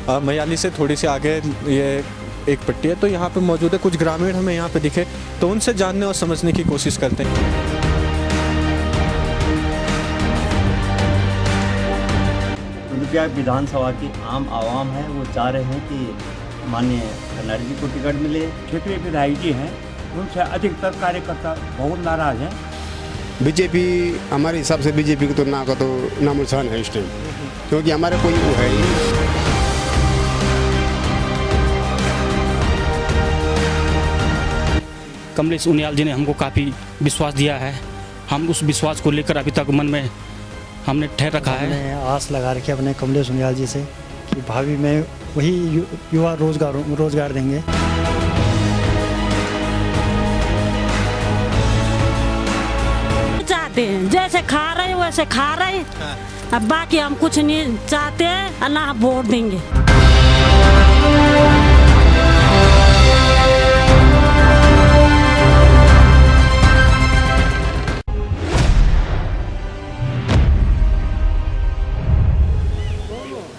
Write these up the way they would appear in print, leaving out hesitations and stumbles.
मयाली से थोड़ी सी आगे ये एक पट्टी है, तो यहाँ पे मौजूद है कुछ ग्रामीण हमें यहाँ पे दिखे, तो उनसे जानने और समझने की कोशिश करते हैं। रुद्रप्रयाग विधानसभा की आम आवाम है, वो चाह रहे हैं कि माननीय खंडारी जी को टिकट मिले। क्षेत्रीय विधायक जी हैं, उनसे अधिकतर कार्यकर्ता बहुत नाराज हैं। बीजेपी हमारे हिसाब से बीजेपी की तुलना का तो नामुमकिन है इस टाइम, क्योंकि हमारे कोई वो है ही नहीं। कमलेश उनियाल जी ने हमको काफ़ी विश्वास दिया है, हम उस विश्वास को लेकर अभी तक मन में हमने ठहर रखा है। हमने आस लगा रखी अपने कमलेश उनियाल जी से कि भावी में वही युवा रोजगार देंगे। चाहते हैं जैसे खा रहे वैसे खा रहे, अब बाकी हम कुछ नहीं चाहते हैं, ना वोट देंगे।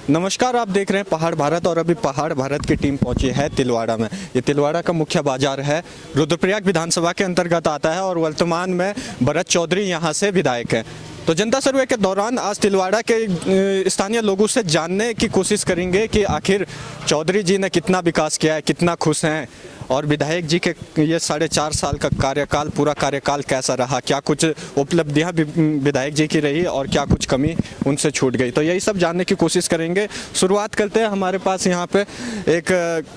नमस्कार, आप देख रहे हैं पहाड़ भारत और अभी पहाड़ भारत की टीम पहुंची है तिलवाड़ा में। ये तिलवाड़ा का मुख्य बाजार है, रुद्रप्रयाग विधानसभा के अंतर्गत आता है और वर्तमान में भरत चौधरी यहां से विधायक हैं। तो जनता सर्वे के दौरान आज तिलवाड़ा के स्थानीय लोगों से जानने की कोशिश करेंगे कि आखिर चौधरी जी ने कितना विकास किया है, कितना खुश हैं, और विधायक जी के ये 4.5 साल का कार्यकाल, पूरा कार्यकाल कैसा रहा, क्या कुछ उपलब्धियां विधायक जी की रही और क्या कुछ कमी उनसे छूट गई। तो यही सब जानने की कोशिश करेंगे। शुरुआत करते हैं, हमारे पास यहाँ पे एक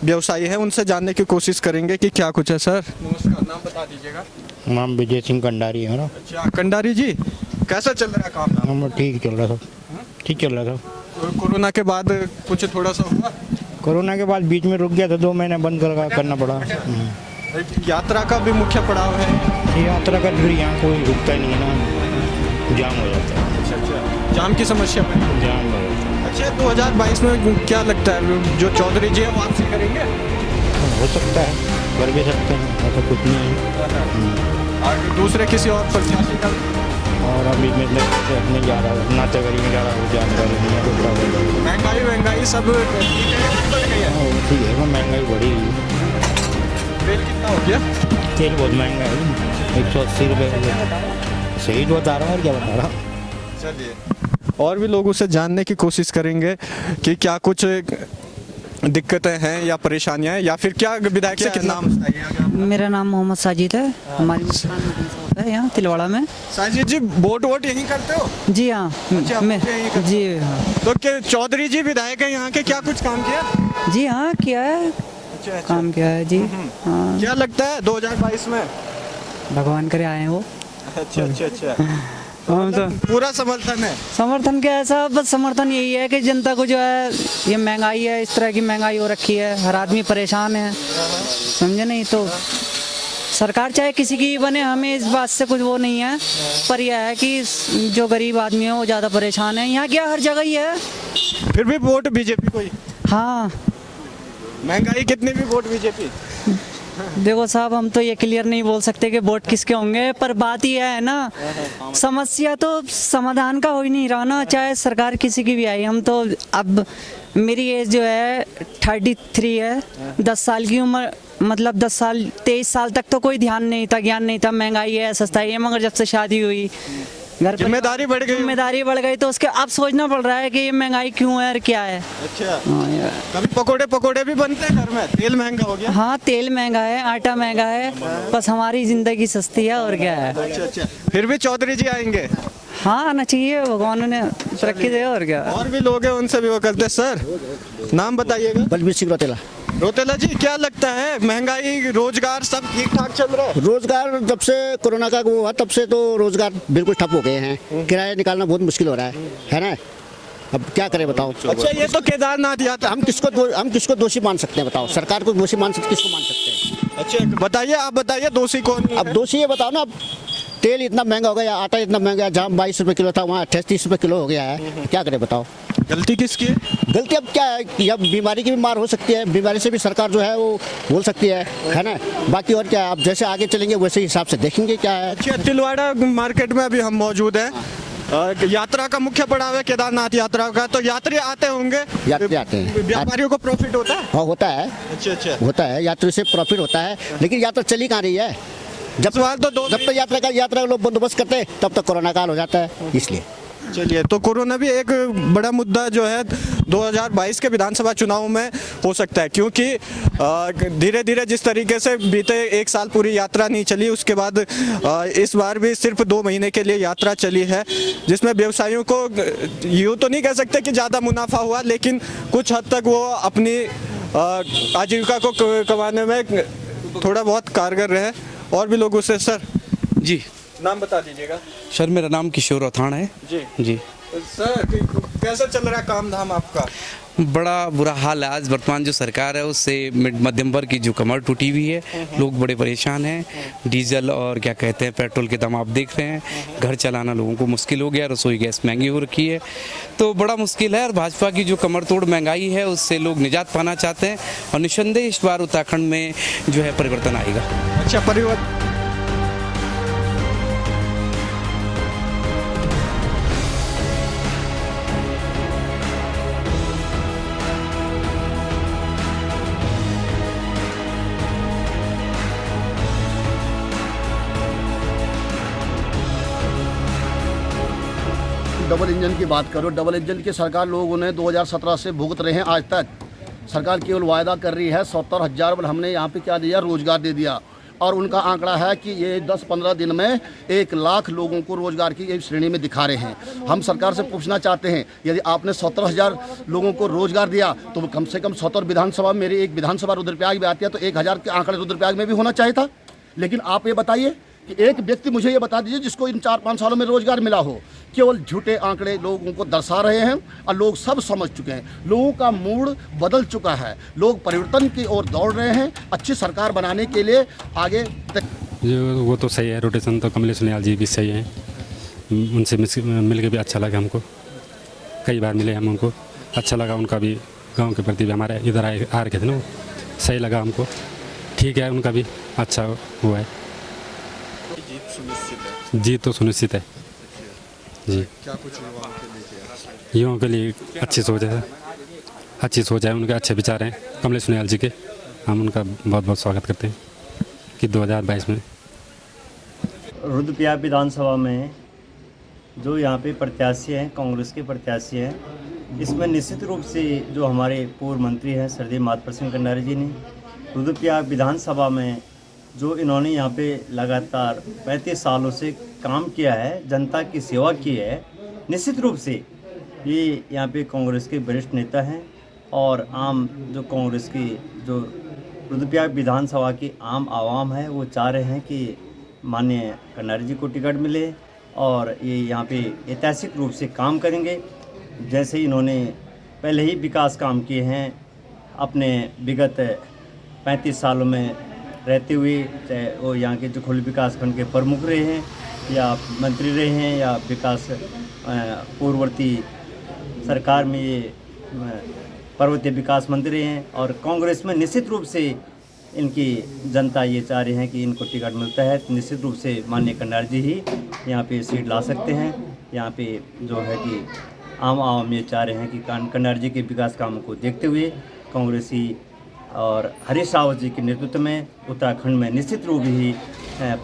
व्यवसायी है, उनसे जानने की कोशिश करेंगे कि क्या कुछ है। सर नमस्कार, नाम बता दीजिएगा। नाम विजय सिंह कंडारी है मेरा। अच्छा कंडारी जी, कैसा चल रहा है काम? ठीक चल रहा था, ठीक चल रहा था। कोरोना के बाद कुछ थोड़ा सा हुआ? कोरोना के बाद बीच में रुक गया था, 2 महीने बंद करना पड़ा। यात्रा का भी मुख्य पड़ाव है। यात्रा का फिर यहाँ कोई रुकता नहीं है ना, जाम हो जाता है। अच्छा, जाम की समस्या में जाम हो जाता है। अच्छा, 2022 में क्या लगता है जो चौधरी जी है वापसी करेंगे? हो सकता है, कर भी सकते हैं, ऐसा कुछ नहीं है। और दूसरे किसी और प्रत्याशी का? और अभी मतलब नहीं जा रहा, नातेगरी में जा रहा हूँ, जानकारी नहीं है। महंगाई सब बढ़ गई है। ठीक है, महंगाई बढ़ी। तेल कितना हो गया? तेल बहुत महंगा है, 180 रुपये। सही बता रहा हूँ और क्या बता रहा हूँ। चलिए और भी लोगों से जानने की कोशिश करेंगे कि क्या कुछ दिक्कतें हैं या परेशानियां हैं, या फिर क्या विधायक से कितना नाम? मेरा नाम मोहम्मद साजिद है, हमारी है यहाँ तिलवाड़ा में। साजिद जी, वोट यहीं करते हो? जी हाँ। अच्छा, मैं जी हाँ। तो क्या चौधरी जी विधायक है यहाँ के, क्या कुछ काम किया? जी हाँ किया है। अच्छा, काम किया है जी। हाँ, क्या लगता है 2022 में? भगवान करे आए वो। अच्छा हम तो पूरा समर्थन है। समर्थन क्या, ऐसा बस समर्थन यही है कि जनता को जो है, ये महंगाई है, इस तरह की महंगाई हो रखी है, हर आदमी परेशान है, समझे नहीं। तो सरकार चाहे किसी की बने, हमें इस बात से कुछ वो नहीं है, पर यह है कि जो गरीब आदमी है वो ज़्यादा परेशान है। यहाँ क्या हर जगह ही है, फिर भी वोट बीजेपी को ही। हाँ महंगाई कितनी भी वोट बीजेपी। देखो साहब, हम तो ये क्लियर नहीं बोल सकते कि वोट किसके होंगे, पर बात यह है ना, समस्या तो समाधान का हो ही नहीं रहा ना, चाहे सरकार किसी की भी आई। हम तो अब मेरी एज जो है 33 है, 10 साल की उम्र, मतलब 10 साल 23 साल तक तो कोई ध्यान नहीं था, ज्ञान नहीं था, महंगाई है, सस्ताई है, मगर जब से शादी हुई, घर जिम्मेदारी बढ़ गई तो उसके अब सोचना पड़ रहा है कि ये महंगाई क्यों है और क्या है। अच्छा, कभी पकोड़े भी बनते हैं घर में? तेल महंगा हो गया। हाँ, तेल महंगा है, आटा महंगा है, बस हमारी जिंदगी सस्ती है और क्या है। अच्छा, फिर भी चौधरी जी आएंगे? हाँ आना चाहिए, भगवान ने तरक्की दे और क्या। और भी लोग हैं, उनसे भी वो करते। सर नाम बताइएगा। बलबीर सिंह रोतेला जी, क्या लगता है महंगाई, रोजगार सब ठीक ठाक चल रहा है? रोजगार जब से कोरोना का वो हुआ तब से तो रोजगार बिल्कुल ठप हो गए हैं, किराया निकालना बहुत मुश्किल हो रहा है ना। अब क्या करें बताओ। अच्छा, ये तो केदारनाथ यात्रा, हम किसको दोषी मान सकते हैं बताओ? सरकार को दोषी मान सकते, किसको मान सकते हैं? अच्छा बताइए, आप बताइए दोषी कौन? अब दोषी ये बताओ ना, अब तेल इतना महंगा हो गया, आटा इतना महंगा, जहाँ 22 रुपये किलो था वहाँ 28-30 रुपये किलो हो गया है। क्या करें बताओ? गलती किसकी है? गलती अब क्या है कि अब बीमारी की भी मार हो सकती है, बीमारी से भी सरकार जो है वो बोल सकती है ना। बाकी और क्या है, अब जैसे आगे चलेंगे वैसे हिसाब से देखेंगे क्या है। अच्छा, तिलवाड़ा मार्केट में अभी हम मौजूद हैं। यात्रा का मुख्य पड़ाव है केदारनाथ यात्रा का, तो यात्री आते होंगे, यात्री आते हैं। व्यापारियों को प्रॉफिट होता है? हाँ होता है, अच्छा होता है, यात्री से प्रॉफिट होता है, लेकिन यात्रा चली कहाँ रही है। जब तक यात्रा का लोग बंदोबस्त करते हैं तब तक कोरोना काल हो जाता है, इसलिए। चलिए, तो कोरोना भी एक बड़ा मुद्दा जो है 2022 के विधानसभा चुनाव में हो सकता है, क्योंकि धीरे धीरे जिस तरीके से बीते 1 साल पूरी यात्रा नहीं चली, उसके बाद इस बार भी सिर्फ 2 महीने के लिए यात्रा चली है, जिसमें व्यवसायियों को यूँ तो नहीं कह सकते कि ज़्यादा मुनाफा हुआ, लेकिन कुछ हद तक वो अपनी आजीविका को कमाने में थोड़ा बहुत कारगर रहे। और भी लोग उससे, सर जी नाम बता दीजिएगा। सर मेरा नाम किशोर रथाण है जी। सर कैसा चल रहा है काम धाम आपका? बड़ा बुरा हाल है। आज वर्तमान जो सरकार है उससे मध्यम वर्ग की जो कमर टूटी हुई है, लोग बड़े परेशान हैं। डीजल और क्या कहते हैं पेट्रोल के दाम आप देख रहे हैं, घर चलाना लोगों को मुश्किल हो गया, रसोई गैस महंगी हो रखी है, तो बड़ा मुश्किल है। और भाजपा की जो कमर तोड़ महंगाई है उससे लोग निजात पाना चाहते हैं, और निस्संदेह इस बार उत्तराखंड में जो है परिवर्तन आएगा। अच्छा, परिवर्तन डबल इंजन की बात करो, डबल इंजन की सरकार लोगों ने 2017 से भुगत रहे हैं। आज तक सरकार केवल वायदा कर रही है। 70,000 हमने यहाँ पे क्या दिया, रोजगार दे दिया, और उनका आंकड़ा है कि ये 10-15 दिन में 1 लाख लोगों को रोजगार की एक श्रेणी में दिखा रहे हैं। हम सरकार से पूछना चाहते हैं, यदि आपने 70,000 लोगों को रोजगार दिया तो कम से कम 70 विधानसभा, मेरी एक विधानसभा रुद्रप्रयाग में आती है, तो 1,000 के आंकड़े रुद्रप्रयाग में भी होना चाहिए था। लेकिन आप ये बताइए कि एक व्यक्ति, मुझे ये बता दीजिए, जिसको इन 4-5 सालों में रोजगार मिला हो। केवल झूठे आंकड़े लोगों को दर्शा रहे हैं, और लोग सब समझ चुके हैं। लोगों का मूड बदल चुका है, लोग परिवर्तन की ओर दौड़ रहे हैं, अच्छी सरकार बनाने के लिए आगे वो तो सही है। रोटेशन तो कमलेश सुनियाल जी भी सही हैं, उनसे मिल के भी अच्छा लगा हमको। कई बार मिले हम उनको, अच्छा लगा। उनका भी गाँव के प्रति भी हमारे इधर आ रखे थे ना, सही लगा हमको। ठीक है, उनका भी अच्छा हुआ है। जीत तो सुनिश्चित है जी। क्या कुछ युवाओं के लिए अच्छी सोच है, अच्छी सोच है, उनके अच्छे विचार हैं कमलेश सुनियाल जी के। हम उनका बहुत बहुत स्वागत करते हैं कि 2022 में रुद्रप्रयाग विधानसभा में जो यहाँ पे प्रत्याशी हैं, कांग्रेस के प्रत्याशी हैं, इसमें निश्चित रूप से जो हमारे पूर्व मंत्री हैं श्रद्धेय माधव प्रसन्न कण्डारी जी ने रुद्रप्रयाग विधानसभा में जो इन्होंने यहाँ पे लगातार 35 सालों से काम किया है, जनता की सेवा की है, निश्चित रूप से ये यहाँ पे कांग्रेस के वरिष्ठ नेता हैं। और आम जो कांग्रेस की जो रुद्रप्रयाग विधानसभा की आम आवाम है, वो चाह रहे हैं कि माननीय कण्डारी जी को टिकट मिले, और ये यहाँ पे ऐतिहासिक रूप से काम करेंगे। जैसे इन्होंने पहले ही विकास काम किए हैं अपने विगत 35 सालों में रहते हुए, चाहे वो यहाँ के जो खुले विकास खंड के प्रमुख रहे हैं, या मंत्री रहे हैं, या विकास पूर्ववर्ती सरकार में ये पर्वतीय विकास मंत्री रहे हैं। और कांग्रेस में निश्चित रूप से इनकी जनता ये चाह रही है कि इनको टिकट मिलता है, तो निश्चित रूप से माननीय कण्डारी जी ही यहाँ पे सीट ला सकते हैं। यहाँ पे जो है कि आम आवाम ये चाह रहे हैं कि कण्डारी जी के विकास कामों को देखते हुए कांग्रेसी और हरीश रावत जी के नेतृत्व में उत्तराखंड में निश्चित रूप ही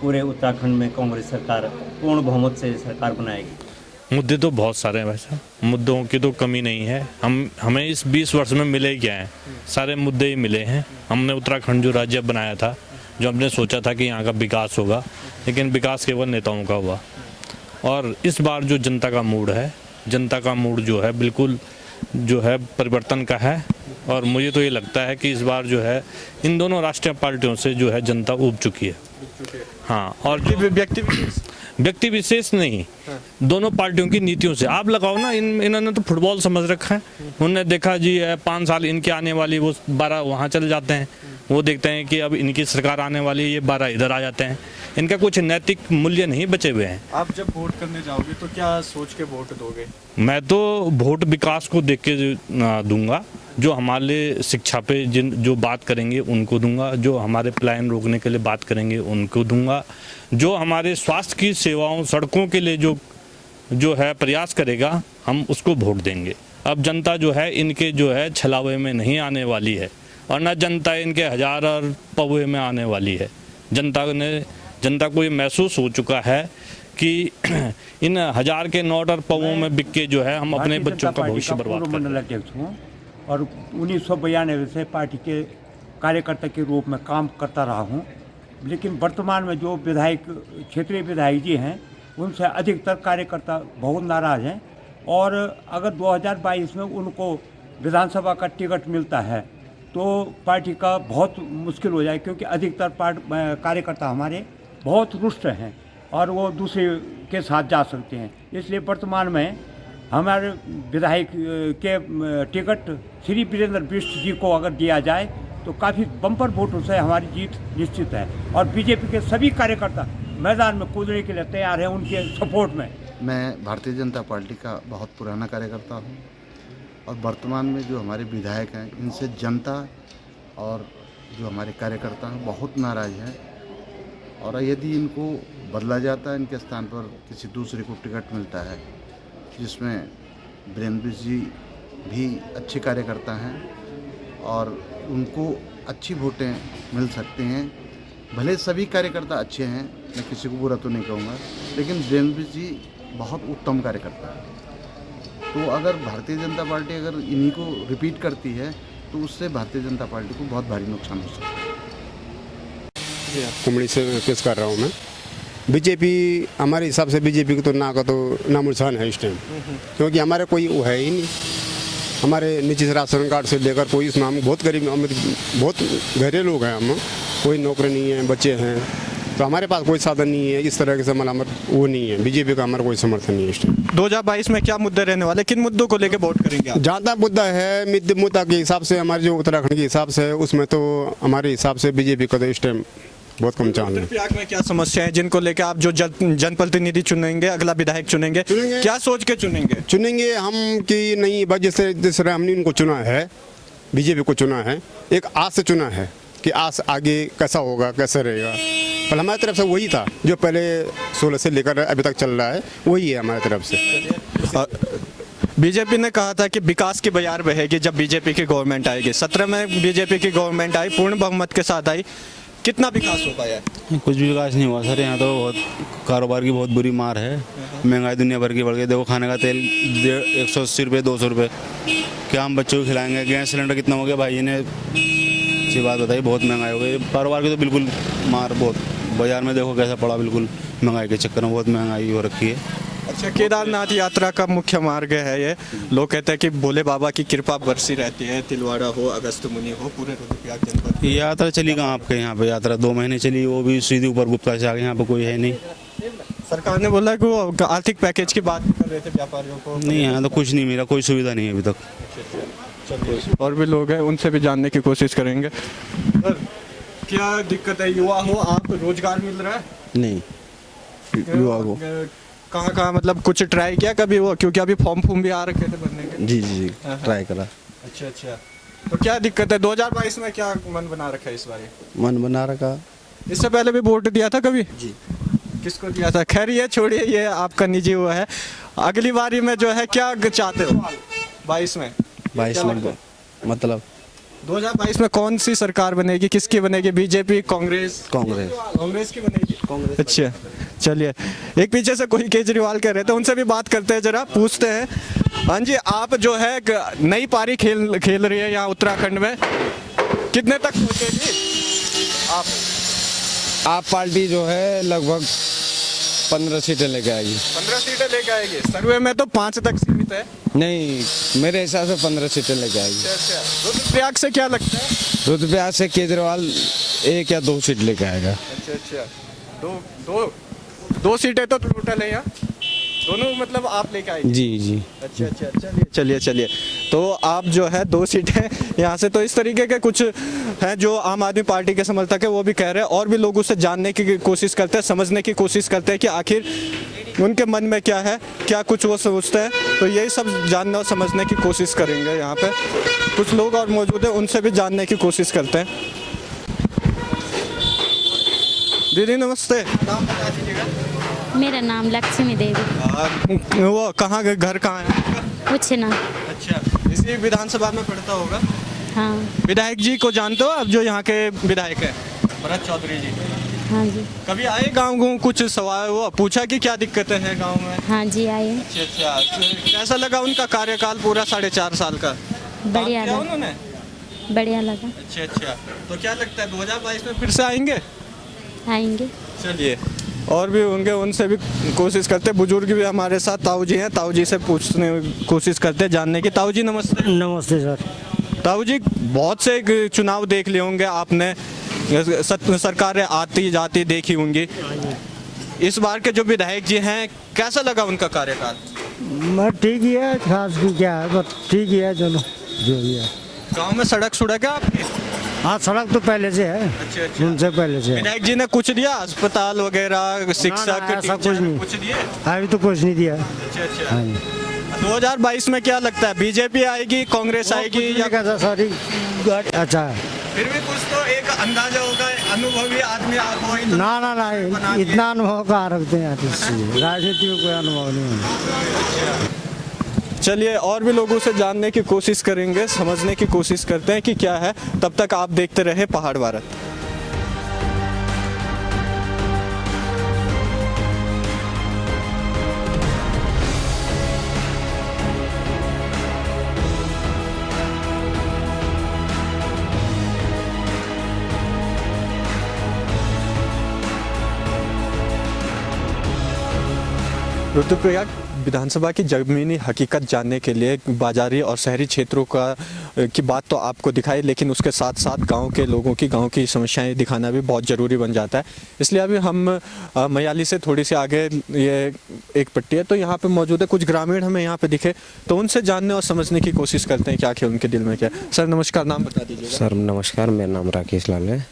पूरे उत्तराखंड में कांग्रेस सरकार पूर्ण बहुमत से सरकार बनाएगी। मुद्दे तो बहुत सारे हैं वैसे, मुद्दों की तो कमी नहीं है। हमें इस 20 वर्ष में मिले क्या हैं, सारे मुद्दे ही मिले हैं। हमने उत्तराखंड जो राज्य बनाया था, जो हमने सोचा था कि यहाँ का विकास होगा, लेकिन विकास केवल नेताओं का हुआ। और इस बार जो जनता का मूड है, जनता का मूड जो है बिल्कुल जो है परिवर्तन का है। और मुझे तो ये लगता है कि इस बार जो है इन दोनों राष्ट्रीय पार्टियों से जो है जनता ऊब चुकी है। हाँ, और व्यक्ति विशेष नहीं, दोनों पार्टियों की नीतियों से आप लगाओ ना। इन्होंने तो फुटबॉल समझ रखा है। उन्होंने देखा जी 5 साल इनके आने वाली, वो 12 वहाँ चले जाते हैं। वो देखते हैं कि अब इनकी सरकार आने वाली है, ये 12 इधर आ जाते हैं। इनका कुछ नैतिक मूल्य नहीं बचे हुए हैं। आप जब वोट करने जाओगे तो क्या सोच के वोट दोगे? मैं तो वोट विकास को देख के दूंगा। जो हमारे लिए शिक्षा पे जो बात करेंगे उनको दूंगा, जो हमारे पलायन रोकने के लिए बात करेंगे उनको दूंगा, जो हमारे स्वास्थ्य की सेवाओं, सड़कों के लिए जो जो है प्रयास करेगा हम उसको वोट देंगे। अब जनता जो है इनके जो है छलावे में नहीं आने वाली है और न जनता इनके हजार और पौवे में आने वाली है। जनता को ये महसूस हो चुका है कि इन हजार के नोट और पौवों में बिक के जो है हम अपने बच्चों का भविष्य बर्बाद कर रहे हैं। मंडल अध्यक्ष हूँ और 1992 से पार्टी के कार्यकर्ता के रूप में काम करता रहा हूँ, लेकिन वर्तमान में जो विधायक क्षेत्रीय विधायक जी हैं उनसे अधिकतर कार्यकर्ता बहुत नाराज़ हैं और अगर 2022 में उनको विधानसभा का टिकट मिलता है तो पार्टी का बहुत मुश्किल हो जाए, क्योंकि अधिकतर कार्यकर्ता हमारे बहुत रुष्ट हैं और वो दूसरे के साथ जा सकते हैं। इसलिए वर्तमान में हमारे विधायक के टिकट श्री वीरेंद्र बिष्ट जी को अगर दिया जाए तो काफ़ी बम्पर वोटों से हमारी जीत निश्चित है और बीजेपी के सभी कार्यकर्ता मैदान में कूदने के लिए तैयार हैं उनके सपोर्ट में। मैं भारतीय जनता पार्टी का बहुत पुराना कार्यकर्ता हूं और वर्तमान में जो हमारे विधायक हैं इनसे जनता और जो हमारे कार्यकर्ता हैं बहुत नाराज़ हैं और यदि इनको बदला जाता है, इनके स्थान पर किसी दूसरे को टिकट मिलता है जिसमें वीरेंद्र जी भी अच्छे कार्यकर्ता हैं और उनको अच्छी वोटें मिल सकते हैं। भले सभी कार्यकर्ता अच्छे हैं, मैं किसी को बुरा तो नहीं कहूँगा, लेकिन वीरेंद्र जी बहुत उत्तम कार्यकर्ता है। तो अगर भारतीय जनता पार्टी अगर इन्हीं को रिपीट करती है तो उससे भारतीय जनता पार्टी को बहुत भारी नुकसान हो सकता है। कुमड़ी से केस कर रहा हूँ मैं। बीजेपी हमारे हिसाब से बीजेपी की तुलना का तो नामुमकिन है इस टाइम, क्योंकि हमारे कोई वो है ही नहीं। हमारे नीचे से राशन कार्ड से लेकर कोई इसमें हम बहुत गरीब बहुत गहरे लोग हैं, हम कोई नौकरी नहीं है, बच्चे हैं, तो हमारे पास कोई साधन नहीं है। इस तरह के समझ हमारे वो नहीं है, बीजेपी का हमारा कोई समर्थन नहीं है इस टाइम। 2022 में क्या मुद्दे रहने वाले, किन मुद्दों को लेकर वोट करेंगे आप? जहाँ तक मुद्दा है मुद्दा के हिसाब से हमारे जो उत्तराखंड के हिसाब से उसमें तो हमारे हिसाब से बीजेपी का तो इस टाइम बहुत कम चांस है। रुद्रप्रयाग में क्या समस्या है जिनको लेकर आप जो जनप्रतिनिधि चुनेंगे, अगला विधायक चुनेंगे, क्या सोच के चुनेंगे हम कि नहीं बस जिस तरह हमने इनको चुना है, बीजेपी को चुना है, एक आस से चुना है कि आस आगे कैसा होगा, कैसा रहेगा। पर हमारी तरफ से वही था जो पहले 16 से लेकर अभी तक चल रहा है, वही है हमारी तरफ से। बीजेपी ने कहा था कि विकास की बयार बहेगी जब बीजेपी की गवर्नमेंट आएगी। 17 में बीजेपी की गवर्नमेंट आई, पूर्ण बहुमत के साथ आई, कितना विकास हो पाया है? कुछ भी विकास नहीं हुआ सर। यहाँ तो बहुत कारोबार की बहुत बुरी मार है, महंगाई दुनिया भर की बढ़ गई। देखो खाने का तेल 180 रुपये 200 रुपये, क्या हम बच्चों को खिलाएंगे? गैस सिलेंडर कितना हो गया भाई ने, अच्छी बात बताइए, बहुत महंगाई हो गई। कारोबार की तो बिल्कुल मार, बहुत बाजार में देखो कैसा पड़ा, बिल्कुल महंगाई के चक्कर में बहुत महंगाई हो रखी है। अच्छा, केदारनाथ यात्रा का मुख्य मार्ग है ये। लोग कहते हैं कि भोले बाबा की कृपा बरसी रहती है, तिलवाड़ा हो, अगस्त मुनि हो, पूरे रुद्रप्रयाग जनपद। यात्रा चली कहाँ आपके यहाँ पे? यात्रा 2 महीने चली, वो भी सीधी ऊपर गुप्ता से आगे, यहाँ पे कोई है नहीं। सरकार ने बोला कि वो आर्थिक पैकेज की बात कर रहे थे व्यापारियों को। नहीं, यहाँ तो कुछ नहीं मिला, कोई सुविधा नहीं है अभी तक। और भी लोग हैं, उनसे भी जानने की कोशिश करेंगे। क्या दिक्कत है? युवा हो आप, रोजगार मिल रहा है? नहीं, युवा को कहाँ मतलब कुछ ट्राई किया कभी वो, क्योंकि अभी फॉर्म भी आ रखे थे भरने के? जी ट्राई करा। अच्छा, तो क्या दिक्कत है? 2022 में क्या मन बना रखा है इस बार? मन बना रखा। इससे पहले भी वोट दिया था कभी? जी। किसको दिया था? खैर ये छोड़िए, ये आपका निजी हुआ है। अगली बारी में जो है क्या चाहते हो 22 में? 22 में मतलब 2022 में कौन सी सरकार बनेगी, किसकी बनेगी? बीजेपी, कांग्रेस की बनेगी? कांग्रेस। अच्छा, चलिए, एक पीछे से कोई केजरीवाल कह रहे थे, उनसे भी बात करते हैं, जरा पूछते हैं। हाँ जी, आप जो है नई पारी खेल रही है यहाँ उत्तराखंड में, कितने तक पहुँचेगी आप पार्टी जो है लगभग 15 सीटें लेके आएगी। 15 सीटें लेके आएगी? सर्वे में तो 5 तक सीमित है। नहीं, मेरे हिसाब से 15 सीटें लेके आएगी। अच्छा, रुद्रप्रयाग से क्या लगता है? रुद्रप्रयाग से केजरीवाल 1 या 2 सीट लेके आएगा। अच्छा, दो सीटें तो टोटल है यहाँ, दोनों मतलब आप लेके आएंगे? जी। अच्छा, चलिए। तो आप जो है 2 सीटें यहाँ से, तो इस तरीके के कुछ हैं जो आम आदमी पार्टी के समर्थक है, वो भी कह रहे हैं, और भी लोग उससे जानने की कोशिश करते हैं, समझने की कोशिश करते हैं कि आखिर उनके मन में क्या है, क्या कुछ वो सोचते हैं। तो यही सब जानने और समझने की कोशिश करेंगे। यहाँ पे कुछ लोग और मौजूद हैं, उनसे भी जानने की कोशिश करते हैं। दीदी नमस्ते, नाम बता दीजिएगा। मेरा नाम लक्ष्मी देवी। वो कहाँ घर कहाँ है? उछना। अच्छा, इसी विधानसभा में पढ़ता होगा। हाँ। विधायक जी को जानते हो आप, जो यहाँ के विधायक है भरत चौधरी जी? हाँ जी। कभी आए गाँव को, कुछ सवाल वो पूछा कि क्या दिक्कतें हैं गाँव में? हाँ जी आए। अच्छा, कैसा लगा उनका कार्यकाल पूरा 4.5 साल का? बढ़िया लगा उन्होंने? बढ़िया लगा। अच्छा, तो क्या लगता है 2022 में फिर से आएंगे? आएंगे। चलिए, और भी होंगे, उनसे भी कोशिश करते। बुजुर्ग भी हमारे साथ, ताऊ जी हैं, ताऊ जी से पूछने कोशिश करते जानने की। ताऊ जी नमस्ते। नमस्ते सर। ताऊ जी, बहुत से चुनाव देख लिए होंगे आपने, सरकारें आती जाती देखी होंगी। इस बार के जो विधायक जी हैं, कैसा लगा उनका कार्यकाल? ठीक ही है, खास भी क्या है, बस ठीक ही है, चलो जो भी है। गांव में सड़क है आपकी? हाँ, सड़क तो पहले से है। अच्छा। उनसे पहले से। विधायक जी ने कुछ दिया, अस्पताल वगैरह, शिक्षक, ऐसा कुछ नहीं, कुछ दिए? अभी तो कुछ नहीं दिया। अच्छा। हाँ जी। 2022 में क्या लगता है, बीजेपी आएगी, कांग्रेस आएगी या? सॉरी, अच्छा है। फिर भी कुछ तो एक अंदाजा होगा, अनुभवी आदमी आप हो। ना, इतना अनुभव कहाँ रखते हैं राजनीति में, कोई अनुभव नहीं है। चलिए, और भी लोगों से जानने की कोशिश करेंगे, समझने की कोशिश करते हैं कि क्या है। तब तक आप देखते रहे पहाड़ भारत। रुद्रप्रयाग विधानसभा की ज़मीनी हकीकत जानने के लिए बाजारी और शहरी क्षेत्रों की बात तो आपको दिखाई, लेकिन उसके साथ साथ गांव के लोगों की, गांव की समस्याएं दिखाना भी बहुत ज़रूरी बन जाता है। इसलिए अभी हम मयाली से थोड़ी सी आगे ये एक पट्टी है, तो यहाँ पे मौजूद है कुछ ग्रामीण, हमें यहाँ पे दिखे, तो उनसे जानने और समझने की कोशिश करते हैं क्या क्या उनके दिल में क्या। सर नमस्कार, नाम बता दीजिए। सर नमस्कार, मेरा नाम राकेश लाल है।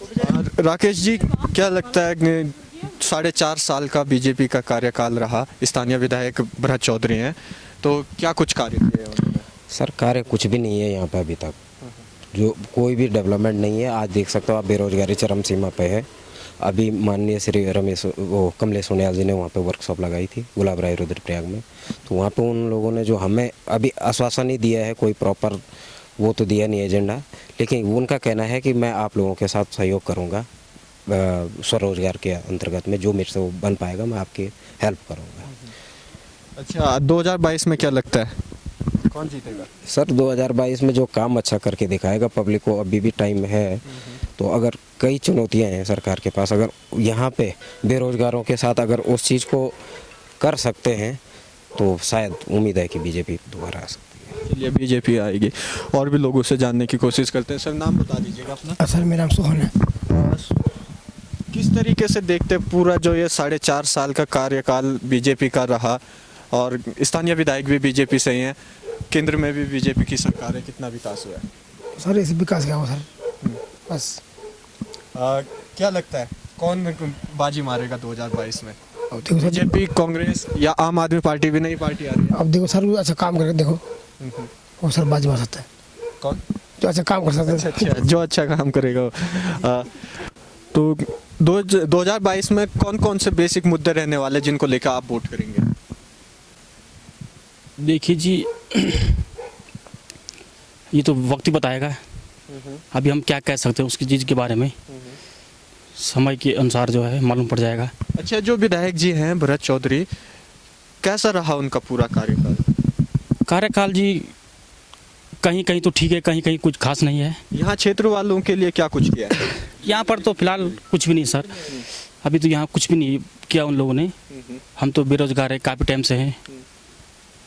राकेश जी, क्या लगता है 4.5 साल का बीजेपी का कार्यकाल रहा, स्थानीय विधायक भरत चौधरी हैं, तो क्या कुछ कार्य किए उन्होंने? सर कार्य कुछ भी नहीं है यहाँ पे अभी तक, जो कोई भी डेवलपमेंट नहीं है। आज देख सकते हो आप, बेरोजगारी चरम सीमा पे है। अभी माननीय श्री कमलेश सोनियाल जी ने वहाँ पे वर्कशॉप लगाई थी गुलाब राय रुद्रप्रयाग में, तो वहाँ पे उन लोगों ने जो हमें अभी आश्वासन ही दिया है, कोई प्रॉपर वो तो दिया नहीं एजेंडा, लेकिन उनका कहना है कि मैं आप लोगों के साथ सहयोग करूँगा स्वरोजगार के अंतर्गत में, जो मेरे से वो बन पाएगा मैं आपकी हेल्प करूँगा। अच्छा, 2022 में क्या लगता है कौन जीतेगा? सर 2022 में जो काम अच्छा करके दिखाएगा, पब्लिक को अभी भी टाइम है, तो अगर कई चुनौतियां हैं सरकार के पास, अगर यहाँ पे बेरोजगारों के साथ अगर उस चीज़ को कर सकते हैं तो शायद उम्मीद है कि बीजेपी दोबारा आ सकती है। चलिए, बीजेपी आएगी। और भी लोगों से जानने की कोशिश करते हैं। सर नाम बता दीजिएगा अपना। सर मेरा नाम सोहन है। किस तरीके से देखते पूरा जो ये 4.5 साल का कार्यकाल बीजेपी का रहा, और स्थानीय विधायक भी बीजेपी से ही हैं, केंद्र में भी बीजेपी की सरकार है, कितना विकास हुआ है? सर इस विकास क्या हुआ सर, बस। क्या लगता है कौन बाजी मारेगा 2022 में? बीजेपी, कांग्रेस या आम आदमी पार्टी? भी नई पार्टी आ रही है। अब देखो सर, अच्छा काम करके देखो, वो सर बाजी मार सकता है। कौन जो अच्छा काम कर सकता है? अच्छा, जो अच्छा काम करेगा। तो 2022 में कौन कौन से बेसिक मुद्दे रहने वाले जिनको लेकर आप वोट करेंगे? देखिए जी, ये तो वक्त ही बताएगा, अभी हम क्या कह सकते हैं उसकी चीज़ के बारे में, समय के अनुसार जो है मालूम पड़ जाएगा। अच्छा, जो विधायक जी हैं भरत चौधरी, कैसा रहा उनका पूरा कार्यकाल? जी कहीं कहीं तो ठीक है, कहीं कहीं कुछ खास नहीं है। यहाँ क्षेत्र वालों के लिए क्या कुछ किया है? यहाँ पर तो फिलहाल कुछ भी नहीं सर, अभी तो यहाँ कुछ भी नहीं किया उन लोगों ने। हम तो बेरोजगार है, काफ़ी टाइम से हैं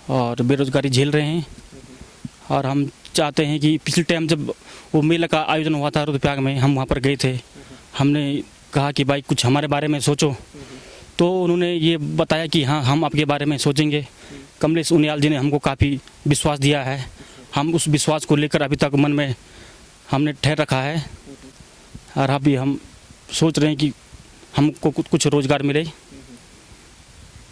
और बेरोजगारी झेल रहे हैं, और हम चाहते हैं कि पिछले टाइम जब वो मेला का आयोजन हुआ था रुद्रप्रयाग में, हम वहाँ पर गए थे, हमने कहा कि भाई कुछ हमारे बारे में सोचो, तो उन्होंने ये बताया कि हाँ हम आपके बारे में सोचेंगे। कमलेश सोनियाल जी ने हमको काफ़ी विश्वास दिया है, हम उस विश्वास को लेकर अभी तक मन में हमने ठहर रखा है, और अभी हम सोच रहे हैं कि हमको कुछ रोज़गार मिले।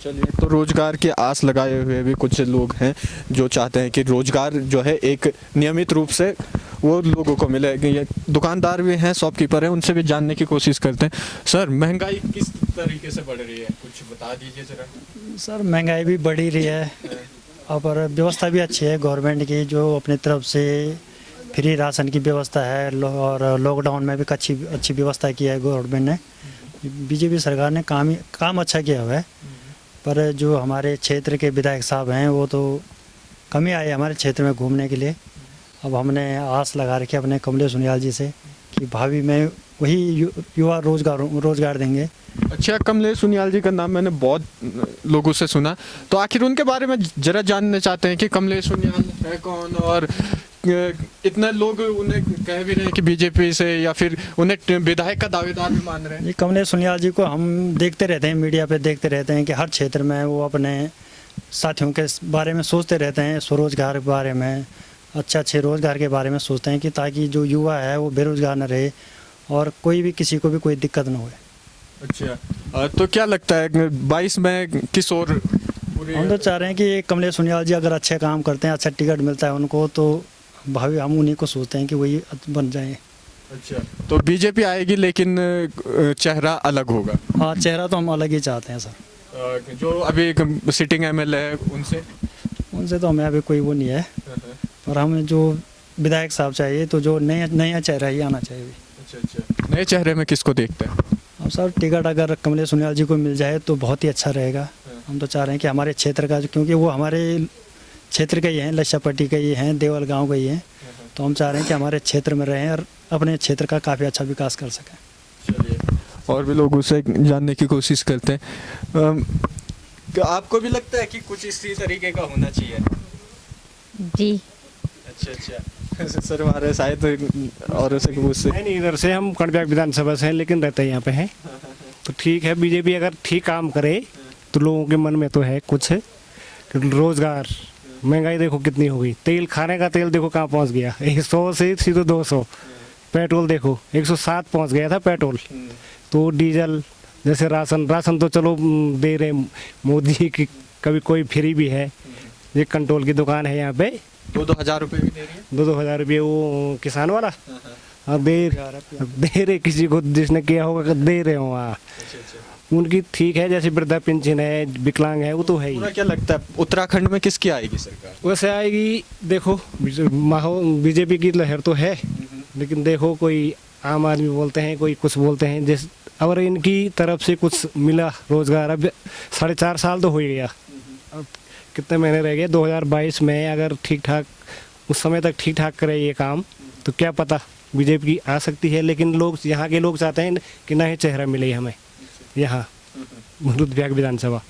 चलिए, तो रोज़गार की आस लगाए हुए भी कुछ लोग हैं जो चाहते हैं कि रोज़गार जो है एक नियमित रूप से वो लोगों को मिले। ये दुकानदार भी हैं, शॉपकीपर हैं, उनसे भी जानने की कोशिश करते हैं। सर महंगाई किस तरीके से बढ़ रही है, कुछ बता दीजिए जरा। सर महंगाई भी बढ़ ही रही है और व्यवस्था भी अच्छी है गवर्नमेंट की, जो अपनी तरफ से फ्री राशन की व्यवस्था है और लॉकडाउन में भी अच्छी व्यवस्था की है गवर्नमेंट ने। बीजेपी सरकार ने काम अच्छा किया हुआ है, पर जो हमारे क्षेत्र के विधायक साहब हैं वो तो कम ही आए हमारे क्षेत्र में घूमने के लिए। अब हमने आस लगा रखी अपने कमलेश सुनियाल जी से कि भावी में वही युवा रोजगार देंगे। अच्छा, कमलेश सुनियाल जी का नाम मैंने बहुत लोगों से सुना, तो आखिर उनके बारे में जरा जानना चाहते हैं कि कमलेश सुनियाल है कौन, और इतने लोग उन्हें कह भी रहे हैं कि बीजेपी से, या फिर उन्हें विधायक का दावेदार भी मान रहे हैं। ये कमलेश सुनियाल जी को हम देखते रहते हैं, मीडिया पे देखते रहते हैं कि हर क्षेत्र में वो अपने साथियों के बारे में सोचते रहते हैं, स्वरोजगार के बारे में, अच्छे रोज़गार के बारे में सोचते हैं कि ताकि जो युवा है वो बेरोजगार न रहे और कोई भी किसी को भी कोई दिक्कत न हो। अच्छा, तो क्या लगता है 22 में किस ओर? हम तो चाह रहे हैं कि कमलेश सुनियाल जी अगर अच्छे काम करते हैं, अच्छा टिकट मिलता है उनको, तो भावी हम उन्हीं को सोचते हैं कि वही बन जाएं। अच्छा, तो बीजेपी आएगी लेकिन चेहरा अलग होगा? हाँ, चेहरा तो हम अलग ही चाहते हैं सर। जो अभी सिटिंग एमएलए है उनसे तो हमें अभी कोई वो नहीं है, और हमें जो विधायक साहब चाहिए तो जो नया चेहरा ही आना चाहिए। अच्छा, नए चेहरे में किसको देखते हैं? अब सर टिकट अगर कमलेश सुनियाल जी को मिल जाए तो बहुत ही अच्छा रहेगा। हम तो चाह रहे हैं कि हमारे क्षेत्र का, क्योंकि वो हमारे क्षेत्र के ही हैं, लच्छापट्टी के ही हैं, देवल गांव के ही हैं, तो हम चाह रहे हैं कि हमारे क्षेत्र में रहें और अपने क्षेत्र का काफ़ी अच्छा विकास कर सकें। चलिए, और भी लोगों से जानने की कोशिश करते हैं। आपको भी लगता है कि कुछ इसी तरीके का होना चाहिए? जी। अच्छा, सर हमारे शायद और से नहीं, इधर से हम कड़ब्याग विधानसभा से हैं लेकिन रहते यहाँ पे हैं, तो ठीक है। बीजेपी अगर ठीक काम करे तो लोगों के मन में तो है कुछ रोजगार। महंगाई देखो कितनी हो गई, तेल, खाने का तेल देखो कहाँ पहुँच गया, 100 से सीधे 200। पेट्रोल देखो 107 पहुँच गया था पेट्रोल। तो डीजल, जैसे राशन तो चलो दे रहे मोदी की, कभी कोई फ्री भी है। ये कंट्रोल की दुकान है यहाँ पे, 2-2 हज़ार रुपये भी दे रही है। 2-2 हज़ार रुपये वो किसान वाला दे रहे किसी को जिसने किया होगा दे रहे हो वहाँ। उनकी ठीक है, जैसे वृद्धा पेंशन है, विकलांग है, वो तो है ही। क्या लगता है उत्तराखंड में किसकी आएगी सरकार? वैसे आएगी, देखो बीजेपी की लहर तो है, लेकिन देखो कोई आम आदमी बोलते हैं, कोई कुछ बोलते हैं। जैसे अगर इनकी तरफ से कुछ मिला रोजगार, अब 4.5 साल तो हो ही गया, अब कितने महीने रह गए? 2022 में अगर ठीक ठाक उस समय तक ठीक ठाक करे ये काम, तो क्या पता बीजेपी की आ सकती है। लेकिन लोग, यहाँ के लोग चाहते हैं कि नया चेहरा मिले हमें यहाँ रुद्रप्रयाग विधानसभा।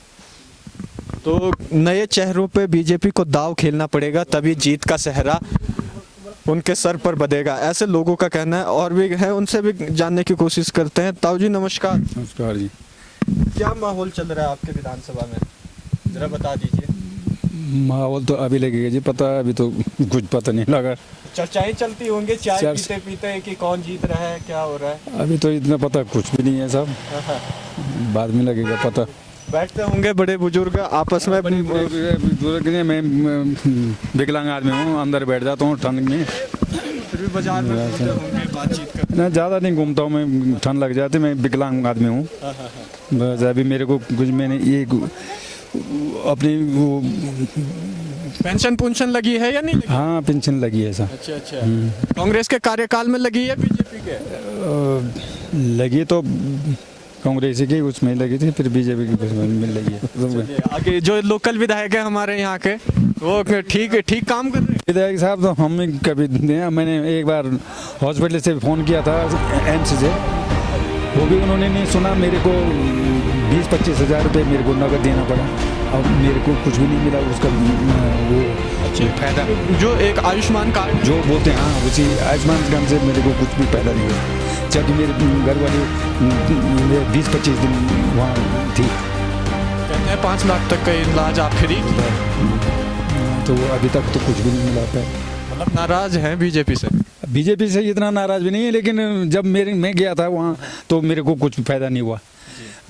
तो नए चेहरों पे बीजेपी को दाव खेलना पड़ेगा, तभी जीत का सेहरा उनके सर पर बधेगा, ऐसे लोगों का कहना है। और भी है, उनसे भी जानने की कोशिश करते हैं। ताऊ जी नमस्कार। नमस्कार जी। क्या माहौल चल रहा है आपके विधानसभा में, जरा बता दीजिए। माहौल तो अभी लगेगा जी पता, अभी तो कुछ पता नहीं लगा। चर्चाएं चलती होंगी चाय पीते पीते कि कौन जीत रहा है, क्या हो रहा है? अभी तो इतना पता कुछ भी नहीं है साहब, बाद में लगेगा पता। बैठते होंगे बड़े बुजुर्ग आपस में? बुजुर्ग नहीं, मैं विकलांग आदमी हूँ, अंदर बैठ जाता हूँ ठंड में। फिर भी बाजार में घूमते होंगे, बातचीत करते? ना, ज़्यादा नहीं घूमता हूँ मैं, ठंड लग जाती, मैं विकलांग आदमी हूँ। बस अभी मेरे को कुछ, मैंने ये अपनी वो पेंशन लगी है या नहीं लगी? हाँ, पेंशन लगी है सर। अच्छा। कांग्रेस के कार्यकाल में लगी है बीजेपी के? लगी तो कांग्रेस की उसमें लगी थी, फिर बीजेपी की मिल रही है। आगे जो लोकल विधायक है हमारे यहाँ के, वो ठीक काम कर रहे हैं? विधायक साहब तो हम कभी नहीं, मैंने एक बार हॉस्पिटल से फ़ोन किया था एम्स से, वो भी उन्होंने नहीं सुना। मेरे को 20-25 हज़ार रुपये मेरे को नकद देना पड़ा और मेरे को कुछ भी नहीं मिला उसका वो फायदा। जो एक आयुष्मान कार्ड जो बोलते हैं, हाँ, उसी आयुष्मान कार्ड से मेरे को कुछ भी फायदा नहीं हुआ, जबकि मेरे घर वाले 20-25 दिन वहाँ थी। कहते हैं 5 लाख तक का इलाज आप फ्री, तो अभी तक तो कुछ भी नहीं मिला पाया। मतलब नाराज हैं बीजेपी से? बीजेपी से इतना नाराज भी नहीं है, लेकिन जब मैं गया था वहाँ तो मेरे को कुछ फायदा नहीं हुआ।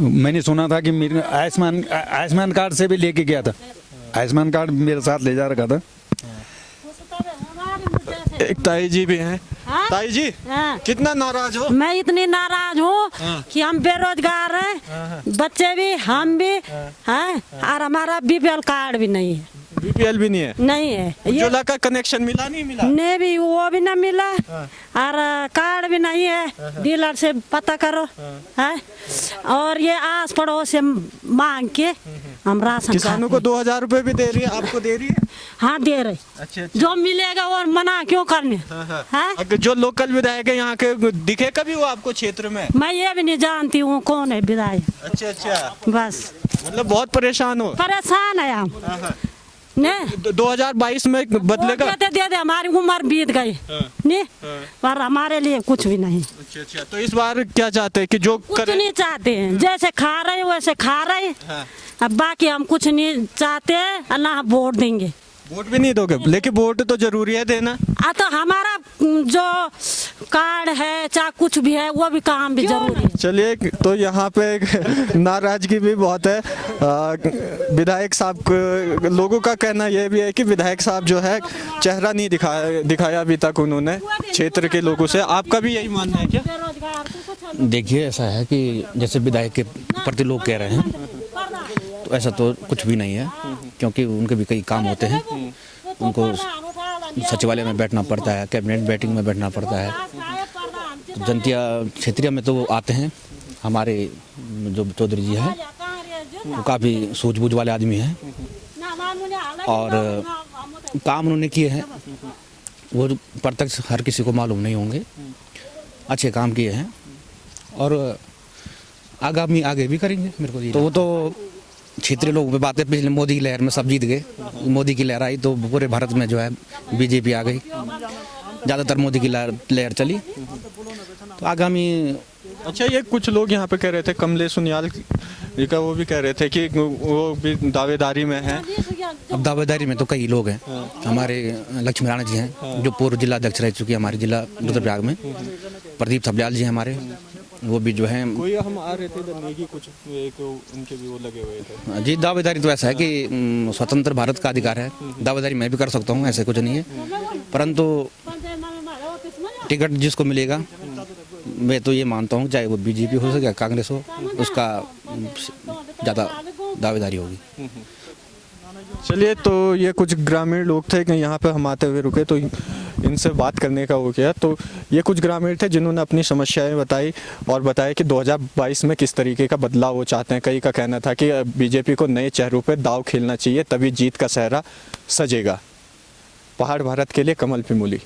मैंने सुना था कि मेरे आयुष्मान कार्ड से भी लेके गया था, आयुष्मान कार्ड मेरे साथ ले जा रखा था। एक ताई जी भी हैं, हाँ? ताई जी हाँ। कितना नाराज हो? मैं इतनी नाराज हूँ हाँ। कि हम बेरोजगार हैं, बच्चे भी, हम भी हैं, और हमारा बीपीएल कार्ड भी नहीं है। बीपीएल भी नहीं है? नहीं है। उज्ज्वला का कनेक्शन मिला नहीं मिला? ने भी वो भी ना मिला, और कार्ड भी नहीं है। डीलर से पता करो है, और ये आस पड़ोस से मांग के हम राशन किसानों को 2000 रुपए भी दे रही है, आपको दे रही है? हाँ दे रही। अच्छा। जो मिलेगा वो मना क्यों करने है? अगर जो लोकल विधायक है यहाँ के दिखे कभी वो आपको क्षेत्र में? मैं ये भी नहीं जानती हूँ कौन है विधायक। अच्छा अच्छा, बस मतलब बहुत परेशान हो? परेशान है हम ने। 2022 में बदलेगा? दे दे, हमारी उम्र बीत गई नहीं, पर हमारे लिए कुछ भी नहीं। अच्छा अच्छा, तो इस बार क्या चाहते हैं कि जो कुछ नहीं चाहते हैं, जैसे खा रहे वैसे खा रहे। अब बाकी हम कुछ नहीं चाहते, ना वोट देंगे। वोट भी नहीं दोगे? लेकिन वोट तो जरूरी है देना। तो हमारा जो कार्ड है चाहे कुछ भी है वो भी काम भी जरूरी है। चलिए, तो यहाँ पे एक नाराजगी भी बहुत है। विधायक साहब को, लोगों का कहना यह भी है कि विधायक साहब जो है चेहरा नहीं दिखाया अभी तक उन्होंने क्षेत्र के लोगों से। आपका भी यही मानना है क्या? देखिए, ऐसा है कि जैसे विधायक के प्रति लोग कह रहे हैं, तो ऐसा तो कुछ भी नहीं है, क्योंकि उनके भी कई काम होते हैं। उनको सचिवालय में बैठना पड़ता है, कैबिनेट बैठक में बैठना पड़ता है। तो जनता क्षेत्रीय में तो वो आते हैं। हमारे जो चौधरी जी हैं वो काफ़ी सूझबूझ वाले आदमी हैं, और काम उन्होंने किए हैं वो प्रत्यक्ष हर किसी को मालूम नहीं होंगे। अच्छे काम किए हैं, और आगामी आगे भी करेंगे। मेरे को तो वो तो क्षेत्रीय लोगों पे बातें, पिछले मोदी की लहर में सब जीत गए। मोदी की लहर आई तो पूरे भारत में जो है बीजेपी आ गई, ज़्यादातर मोदी की लहर चली। तो आगामी अच्छा, ये कुछ लोग यहाँ पे कह रहे थे, कमलेश सुनियाल जी का, वो भी कह रहे थे कि वो भी दावेदारी में है। अब दावेदारी में तो कई लोग हैं। हमारे लक्ष्मी राणा जी हैं जो पूर्व जिला अध्यक्ष रह चुके हैं हमारे जिला रुद्रप्रयाग में। प्रदीप थपलियाल जी हैं हमारे, वो भी जो हैं। कोई हम आ रहे थे नेगी कुछ एक उनके भी वो लगे हुए थे। जी, दावेदारी तो ऐसा है कि स्वतंत्र भारत का अधिकार है, दावेदारी मैं भी कर सकता हूँ, ऐसे कुछ नहीं है। परंतु टिकट जिसको मिलेगा, मैं तो ये मानता हूँ चाहे वो बीजेपी हो सके या कांग्रेस हो, उसका ज़्यादा दावेदारी होगी। चलिए, तो ये कुछ ग्रामीण लोग थे कि यहाँ पे हम आते हुए रुके तो इनसे बात करने का वो किया। तो ये कुछ ग्रामीण थे जिन्होंने अपनी समस्याएं बताई और बताया कि 2022 में किस तरीके का बदलाव वो चाहते हैं। कई का कहना था कि बीजेपी को नए चेहरों पे दाव खेलना चाहिए, तभी जीत का सेहरा सजेगा। पहाड़ भारत के लिए कमल पे मूली।